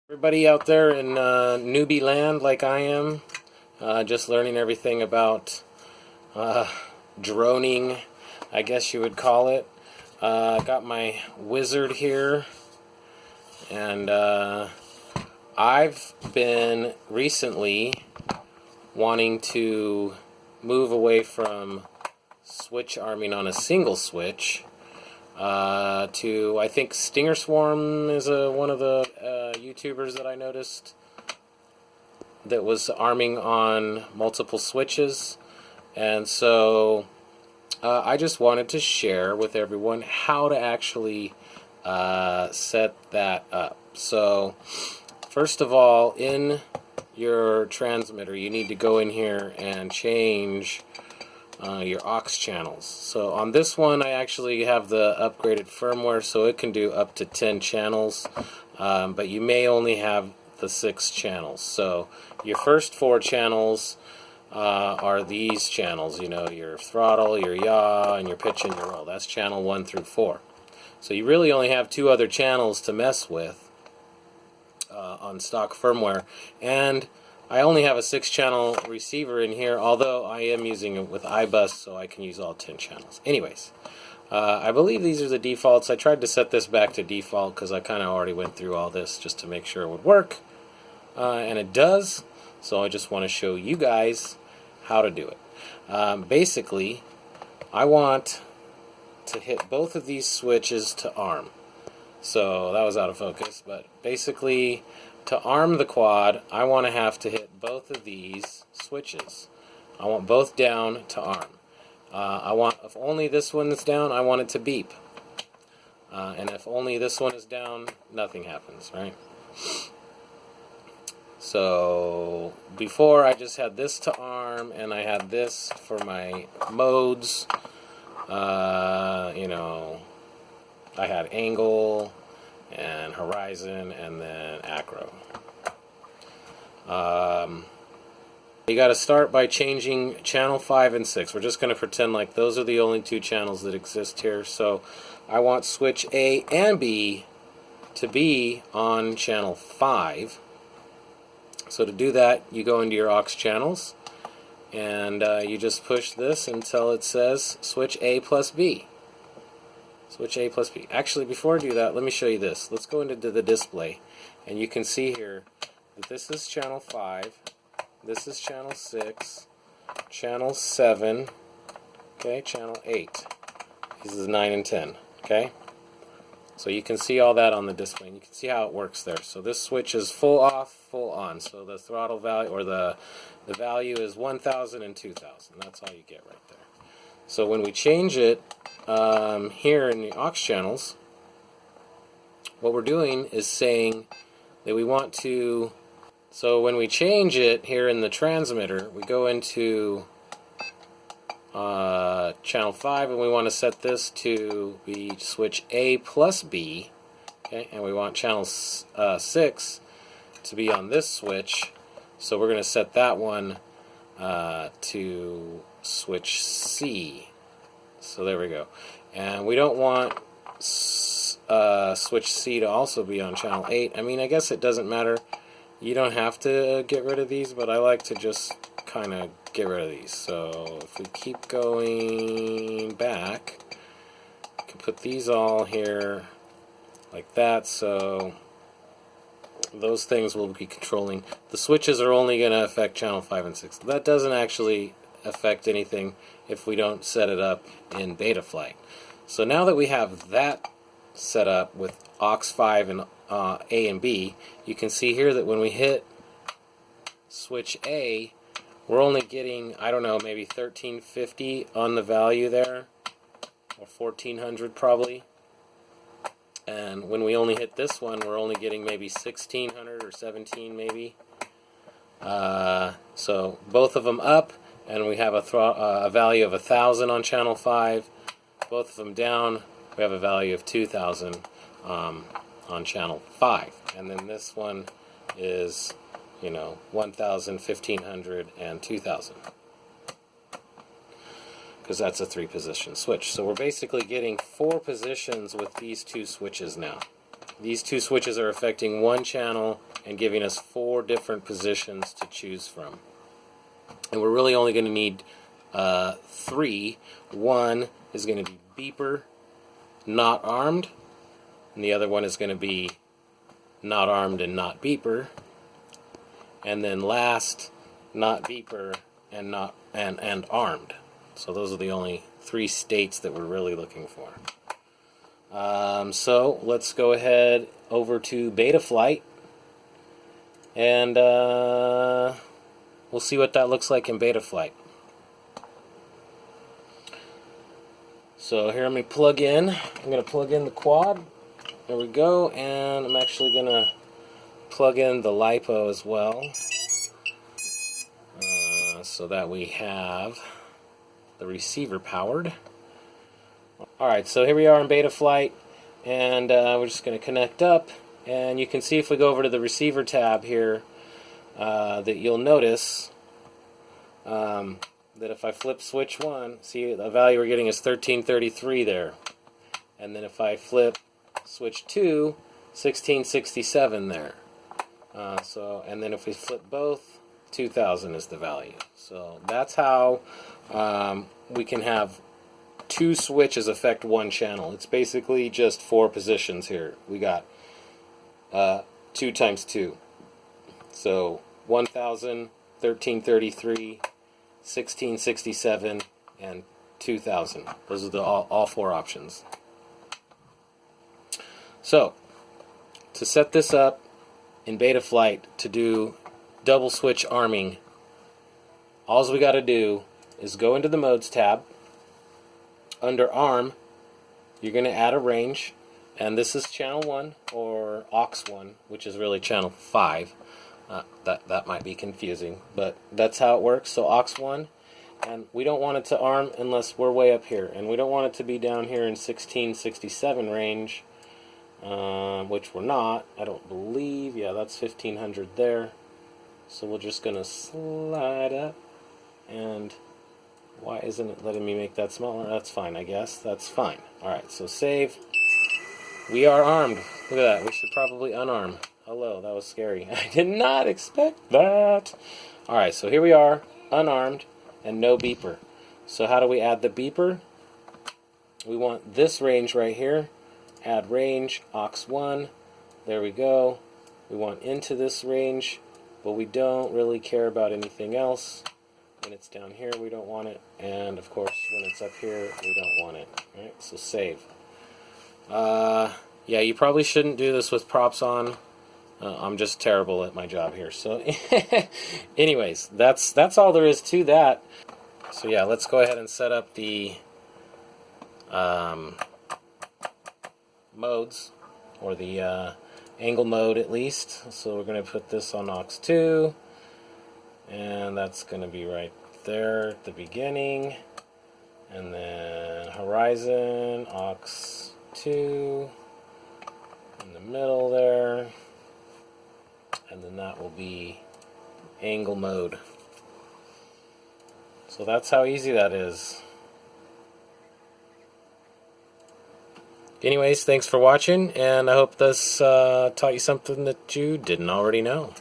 Everybody out there in newbie land like I am, just learning everything about droning, I guess you would call it. Got my wizard here, and I've been recently wanting to move away from switch arming on a single switch to, I think Stinger Swarm is one of the YouTubers that I noticed that was arming on multiple switches, and so I just wanted to share with everyone how to actually set that up. So first of all, in your transmitter you need to go in here and change your aux channels. So on this one I actually have the upgraded firmware, so it can do up to 10 channels, but you may only have the 6 channels. So your first 4 channels are these channels, you know, your throttle, your yaw, and your pitch and your roll. That's channel 1 through 4. So you really only have 2 other channels to mess with on stock firmware, and I only have a 6-channel receiver in here, although I am using it with iBus, so I can use all 10 channels. Anyways, I believe these are the defaults. I tried to set this back to default because I kind of already went through all this just to make sure it would work, and it does. So I just want to show you guys how to do it. Basically, I want to hit both of these switches to arm. So that was out of focus, but basically, to arm the quad, I want to have to hit both of these switches. I want both down to arm. I want, if only this one is down, I want it to beep. And if only this one is down, nothing happens, right? So before I just had this to arm, and I had this for my modes. You know, I had angle and horizon and then acro. You got to start by changing channel 5 and 6. We're just going to pretend like those are the only 2 channels that exist here. So I want switch A and B to be on channel 5. So to do that, you go into your aux channels and you just push this until it says switch A plus B. Switch A plus B. Actually, before I do that, let me show you this. Let's go into the display, and you can see here that this is channel 5, this is channel 6, channel 7, okay, channel 8. This is 9 and 10, okay? So you can see all that on the display, and you can see how it works there. So this switch is full off, full on. So the throttle value, or the value is 1,000 and 2,000. That's all you get right there. So when we change it here in the aux channels, what we're doing is saying that we want to, so when we change it here in the transmitter, we go into channel 5 and we want to set this to be switch A plus B, okay, and we want channel 6 to be on this switch, so we're going to set that one to switch C. So there we go. And we don't want switch C to also be on channel 8. I mean, I guess it doesn't matter. You don't have to get rid of these, but I like to just kind of get rid of these. So if we keep going back, we can put these all here like that, so those things will be controlling. The switches are only going to affect channel 5 and 6. That doesn't actually affect anything if we don't set it up in Betaflight. So now that we have that set up with aux 5 and A and B, you can see here that when we hit switch A, we're only getting, I don't know, maybe 1350 on the value there, or 1400 probably. And when we only hit this one, we're only getting maybe 1600 or 17 maybe. So both of them up, and we have a value of 1,000 on channel 5. Both of them down, we have a value of 2,000 on channel 5. And then this one is, you know, 1,000, 1,500, and 2,000. Because that's a 3-position switch. So we're basically getting 4 positions with these 2 switches now. These two switches are affecting one channel and giving us 4 different positions to choose from. And we're really only going to need 3. One is going to be beeper, not armed, and the other one is going to be not armed and not beeper, and then last, not beeper and not and armed. So those are the only 3 states that we're really looking for. So let's go ahead over to Betaflight, and we'll see what that looks like in Betaflight. So here, let me plug in. I'm going to plug in the quad. There we go, and I'm actually going to plug in the LiPo as well, so that we have the receiver powered. Alright, so here we are in Betaflight, and we're just going to connect up, and you can see if we go over to the receiver tab here, that you'll notice that if I flip switch 1, see the value we're getting is 1333 there. And then if I flip switch 2, 1667 there. And then if we flip both, 2000 is the value. So that's how we can have 2 switches affect one channel. It's basically just 4 positions here. We got 2 times 2. So 1000, 1333, 1667, and 2000. Those are all 4 options. So, to set this up in Betaflight to do double switch arming, all we got to do is go into the Modes tab. Under ARM, you're going to add a range, and this is channel 1 or aux 1, which is really channel 5. That might be confusing, but that's how it works. So aux 1, and we don't want it to arm unless we're way up here, and we don't want it to be down here in 1667 range, which we're not, I don't believe. Yeah, that's 1500 there. So we're just gonna slide up, and why isn't it letting me make that smaller? That's fine, I guess. That's fine. Alright, so save. We are armed. Look at that. We should probably unarm. Hello, that was scary. I did not expect that. Alright, so here we are, unarmed, and no beeper. So how do we add the beeper? We want this range right here. Add range, aux 1. There we go. We want into this range, but we don't really care about anything else. When it's down here, we don't want it. And, of course, when it's up here, we don't want it. Alright, so save. Yeah, you probably shouldn't do this with props on. I'm just terrible at my job here. So, anyways, that's all there is to that. So yeah, let's go ahead and set up the modes, or the angle mode at least. So we're going to put this on aux 2, and that's going to be right there at the beginning, and then horizon aux 2 in the middle there. And then that will be angle mode. So that's how easy that is. Anyways, thanks for watching, and I hope this taught you something that you didn't already know.